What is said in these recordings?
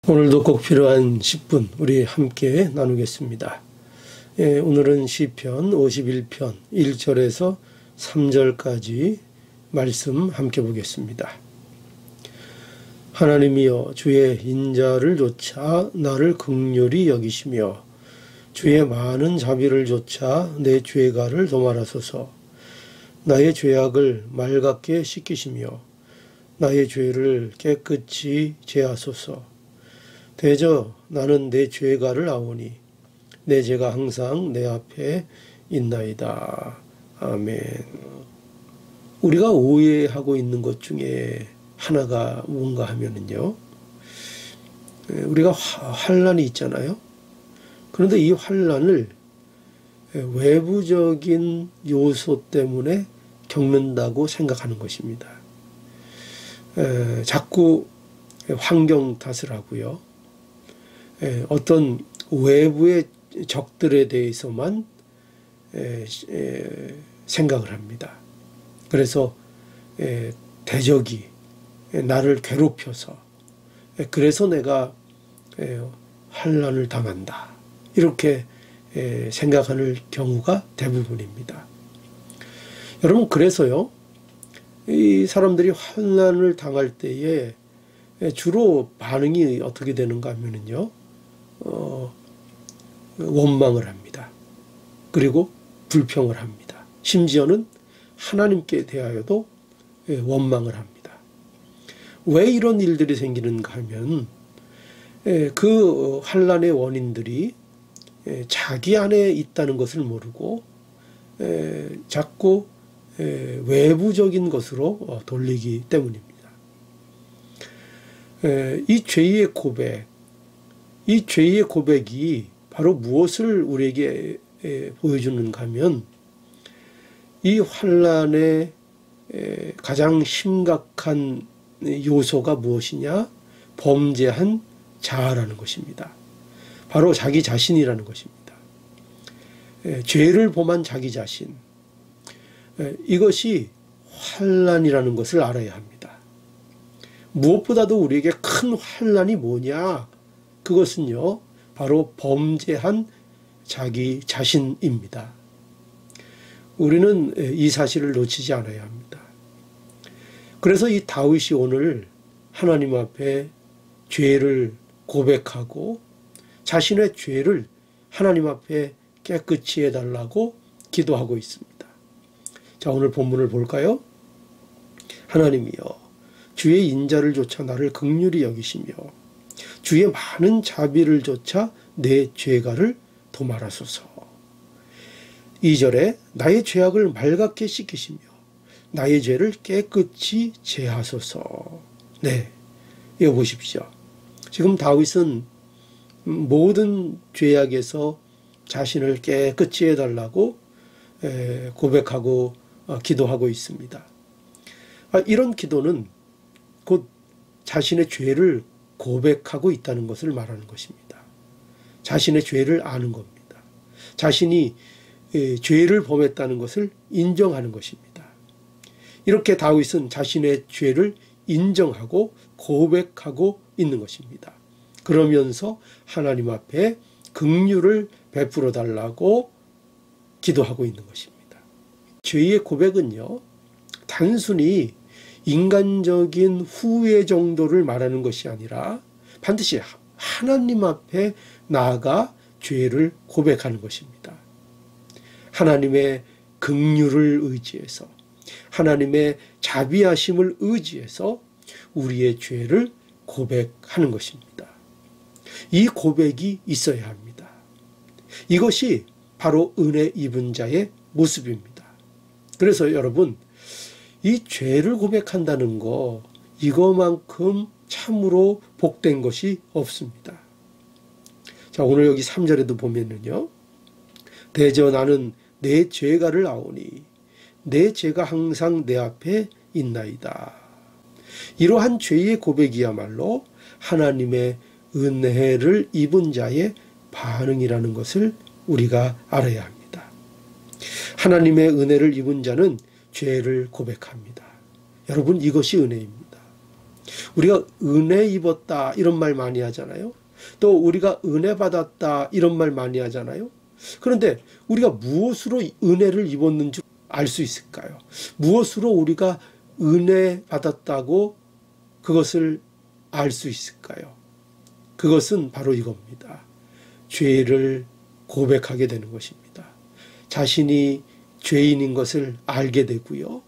오늘도 꼭 필요한 10분 우리 함께 나누겠습니다. 오늘은 시편 51편 1절에서 3절까지 말씀 함께 보겠습니다. 하나님이여 주의 인자를 조차 나를 긍휼히 여기시며 주의 많은 자비를 조차 내 죄가를 도말하소서. 나의 죄악을 맑게 씻기시며 나의 죄를 깨끗이 제하소서. 대저 나는 내 죄가를 아오니 내 죄가 항상 내 앞에 있나이다. 아멘. 우리가 오해하고 있는 것 중에 하나가 뭔가 하면은요, 우리가 환난이 있잖아요. 그런데 이 환난을 외부적인 요소 때문에 겪는다고 생각하는 것입니다. 자꾸 환경 탓을 하고요. 어떤 외부의 적들에 대해서만 생각을 합니다. 그래서 대적이 나를 괴롭혀서 그래서 내가 환난을 당한다. 이렇게 생각하는 경우가 대부분입니다. 여러분, 그래서요, 이 사람들이 환난을 당할 때에 주로 반응이 어떻게 되는가 하면은요, 원망을 합니다. 그리고 불평을 합니다. 심지어는 하나님께 대하여도 원망을 합니다. 왜 이런 일들이 생기는가 하면 그 환난의 원인들이 자기 안에 있다는 것을 모르고 자꾸 외부적인 것으로 돌리기 때문입니다. 이 죄의 고백이 바로 무엇을 우리에게 보여주는가 하면 이 환난의 가장 심각한 요소가 무엇이냐? 범죄한 자아라는 것입니다. 바로 자기 자신이라는 것입니다. 죄를 범한 자기 자신, 이것이 환난이라는 것을 알아야 합니다. 무엇보다도 우리에게 큰 환난이 뭐냐? 그것은요, 바로 범죄한 자기 자신입니다. 우리는 이 사실을 놓치지 않아야 합니다. 그래서 이 다윗이 오늘 하나님 앞에 죄를 고백하고 자신의 죄를 하나님 앞에 깨끗이 해달라고 기도하고 있습니다. 자, 오늘 본문을 볼까요? 하나님이여 주의 인자를 조차 나를 긍휼히 여기시며 주의 많은 자비를 조차 내 죄가를 도말하소서. 2절에 나의 죄악을 맑게 씻기시며 나의 죄를 깨끗이 제하소서. 네, 이거 보십시오. 지금 다윗은 모든 죄악에서 자신을 깨끗이 해달라고 고백하고 기도하고 있습니다. 이런 기도는 곧 자신의 죄를 고백하고 있다는 것을 말하는 것입니다. 자신의 죄를 아는 겁니다. 자신이 죄를 범했다는 것을 인정하는 것입니다. 이렇게 다윗은 자신의 죄를 인정하고 고백하고 있는 것입니다. 그러면서 하나님 앞에 긍휼을 베풀어 달라고 기도하고 있는 것입니다. 죄의 고백은요, 단순히 인간적인 후회 정도를 말하는 것이 아니라 반드시 하나님 앞에 나아가 죄를 고백하는 것입니다. 하나님의 긍휼을 의지해서, 하나님의 자비하심을 의지해서 우리의 죄를 고백하는 것입니다. 이 고백이 있어야 합니다. 이것이 바로 은혜 입은 자의 모습입니다. 그래서 여러분, 이 죄를 고백한다는 거, 이거만큼 참으로 복된 것이 없습니다. 자, 오늘 여기 3절에도 보면은요, 대저 나는 내 죄가를 아오니 내 죄가 항상 내 앞에 있나이다. 이러한 죄의 고백이야말로 하나님의 은혜를 입은 자의 반응이라는 것을 우리가 알아야 합니다. 하나님의 은혜를 입은 자는 죄를 고백합니다. 여러분, 이것이 은혜입니다. 우리가 은혜 입었다 이런 말 많이 하잖아요. 또 우리가 은혜 받았다 이런 말 많이 하잖아요. 그런데 우리가 무엇으로 은혜를 입었는지 알 수 있을까요? 무엇으로 우리가 은혜 받았다고 그것을 알 수 있을까요? 그것은 바로 이겁니다. 죄를 고백하게 되는 것입니다. 자신이 죄인인 것을 알게 되고요.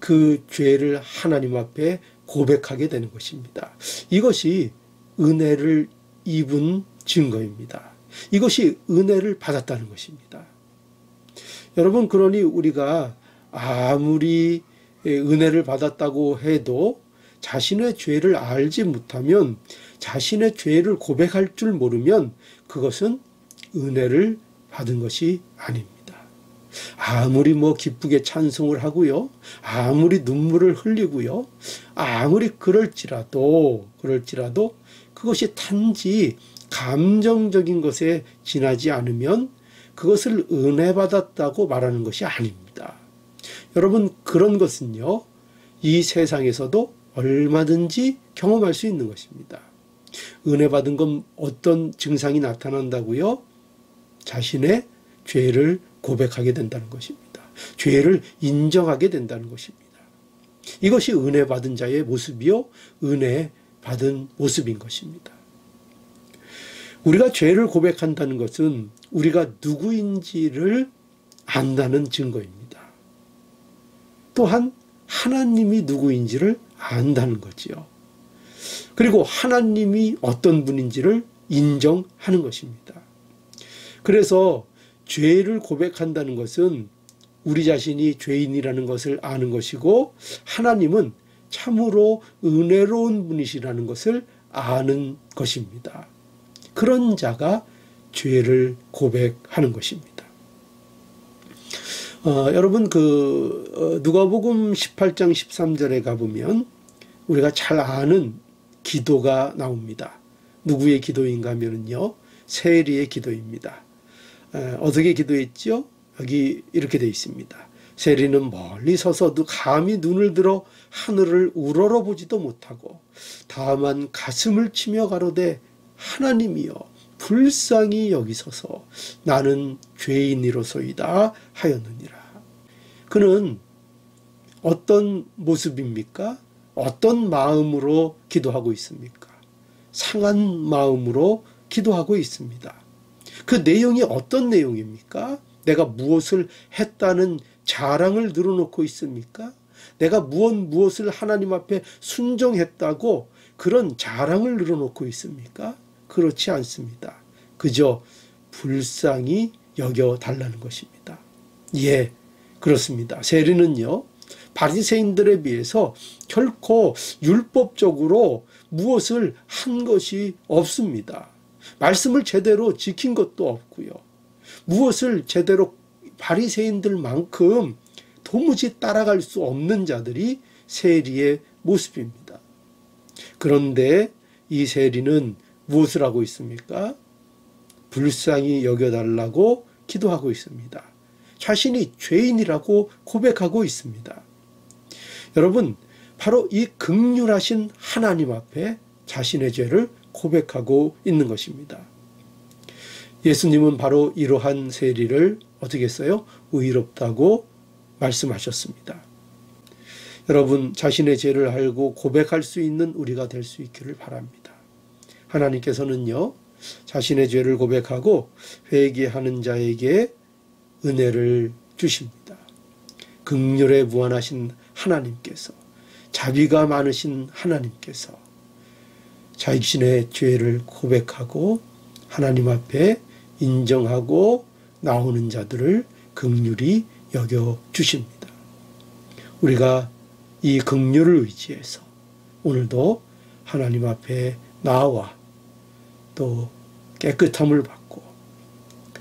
그 죄를 하나님 앞에 고백하게 되는 것입니다. 이것이 은혜를 입은 증거입니다. 이것이 은혜를 받았다는 것입니다. 여러분, 그러니 우리가 아무리 은혜를 받았다고 해도 자신의 죄를 알지 못하면, 자신의 죄를 고백할 줄 모르면 그것은 은혜를 받은 것이 아닙니다. 아무리 기쁘게 찬송을 하고요, 아무리 눈물을 흘리고요, 아무리 그럴지라도 그것이 단지 감정적인 것에 지나지 않으면 그것을 은혜 받았다고 말하는 것이 아닙니다. 여러분, 그런 것은요, 이 세상에서도 얼마든지 경험할 수 있는 것입니다. 은혜 받은 건 어떤 증상이 나타난다고요? 자신의 죄를 고백하게 된다는 것입니다. 죄를 인정하게 된다는 것입니다. 이것이 은혜 받은 자의 모습이요, 은혜 받은 모습인 것입니다. 우리가 죄를 고백한다는 것은 우리가 누구인지를 안다는 증거입니다. 또한 하나님이 누구인지를 안다는 거지요. 그리고 하나님이 어떤 분인지를 인정하는 것입니다. 그래서 죄를 고백한다는 것은 우리 자신이 죄인이라는 것을 아는 것이고, 하나님은 참으로 은혜로운 분이시라는 것을 아는 것입니다. 그런 자가 죄를 고백하는 것입니다. 여러분, 누가복음 18장 13절에 가보면 우리가 잘 아는 기도가 나옵니다. 누구의 기도인가 하면요, 세리의 기도입니다. 어떻게 기도했죠? 여기 이렇게 되어 있습니다. 세리는 멀리 서서도 감히 눈을 들어 하늘을 우러러보지도 못하고 다만 가슴을 치며 가로되 하나님이여 불쌍히 여기소서 나는 죄인이로소이다 하였느니라. 그는 어떤 모습입니까? 어떤 마음으로 기도하고 있습니까? 상한 마음으로 기도하고 있습니다. 그 내용이 어떤 내용입니까? 내가 무엇을 했다는 자랑을 늘어놓고 있습니까? 내가 무엇을 하나님 앞에 순종했다고 그런 자랑을 늘어놓고 있습니까? 그렇지 않습니다. 그저 불쌍히 여겨달라는 것입니다. 예, 그렇습니다. 세리는요, 바리새인들에 비해서 결코 율법적으로 무엇을 한 것이 없습니다. 말씀을 제대로 지킨 것도 없고요. 무엇을 제대로 바리새인들만큼 도무지 따라갈 수 없는 자들이 세리의 모습입니다. 그런데 이 세리는 무엇을 하고 있습니까? 불쌍히 여겨달라고 기도하고 있습니다. 자신이 죄인이라고 고백하고 있습니다. 여러분, 바로 이 긍휼하신 하나님 앞에 자신의 죄를 고백하고 있는 것입니다. 예수님은 바로 이러한 세리를 어떻게 했어요? 의롭다고 말씀하셨습니다. 여러분, 자신의 죄를 알고 고백할 수 있는 우리가 될 수 있기를 바랍니다. 하나님께서는요, 자신의 죄를 고백하고 회개하는 자에게 은혜를 주십니다. 긍휼에 무한하신 하나님께서, 자비가 많으신 하나님께서 자신의 죄를 고백하고 하나님 앞에 인정하고 나오는 자들을 긍휼히 여겨 주십니다. 우리가 이 긍휼을 의지해서 오늘도 하나님 앞에 나와 또 깨끗함을 받고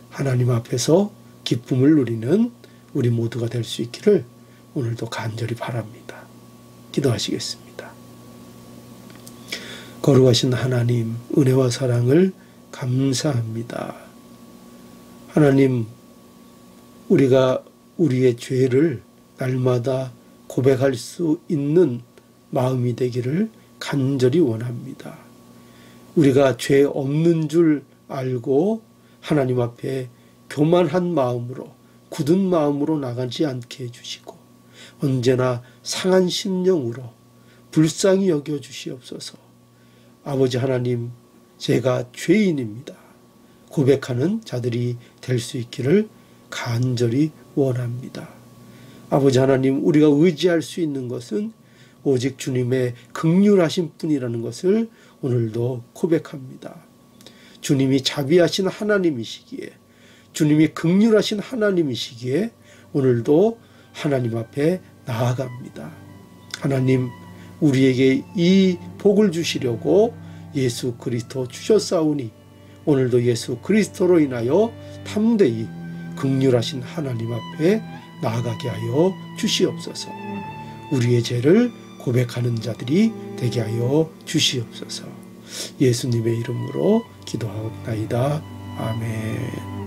하나님 앞에서 기쁨을 누리는 우리 모두가 될 수 있기를 오늘도 간절히 바랍니다. 기도하시겠습니다. 거룩하신 하나님, 은혜와 사랑을 감사합니다. 하나님, 우리가 우리의 죄를 날마다 고백할 수 있는 마음이 되기를 간절히 원합니다. 우리가 죄 없는 줄 알고 하나님 앞에 교만한 마음으로 굳은 마음으로 나가지 않게 해주시고 언제나 상한 심령으로 불쌍히 여겨주시옵소서. 아버지 하나님, 제가 죄인입니다 고백하는 자들이 될 수 있기를 간절히 원합니다. 아버지 하나님, 우리가 의지할 수 있는 것은 오직 주님의 긍휼하신 분이라는 것을 오늘도 고백합니다. 주님이 자비하신 하나님이시기에, 주님이 긍휼하신 하나님이시기에 오늘도 하나님 앞에 나아갑니다. 하나님, 우리에게 이 복을 주시려고 예수 그리스도 주셨사오니 오늘도 예수 그리스도로 인하여 담대히 긍휼하신 하나님 앞에 나아가게 하여 주시옵소서. 우리의 죄를 고백하는 자들이 되게 하여 주시옵소서. 예수님의 이름으로 기도하옵나이다. 아멘.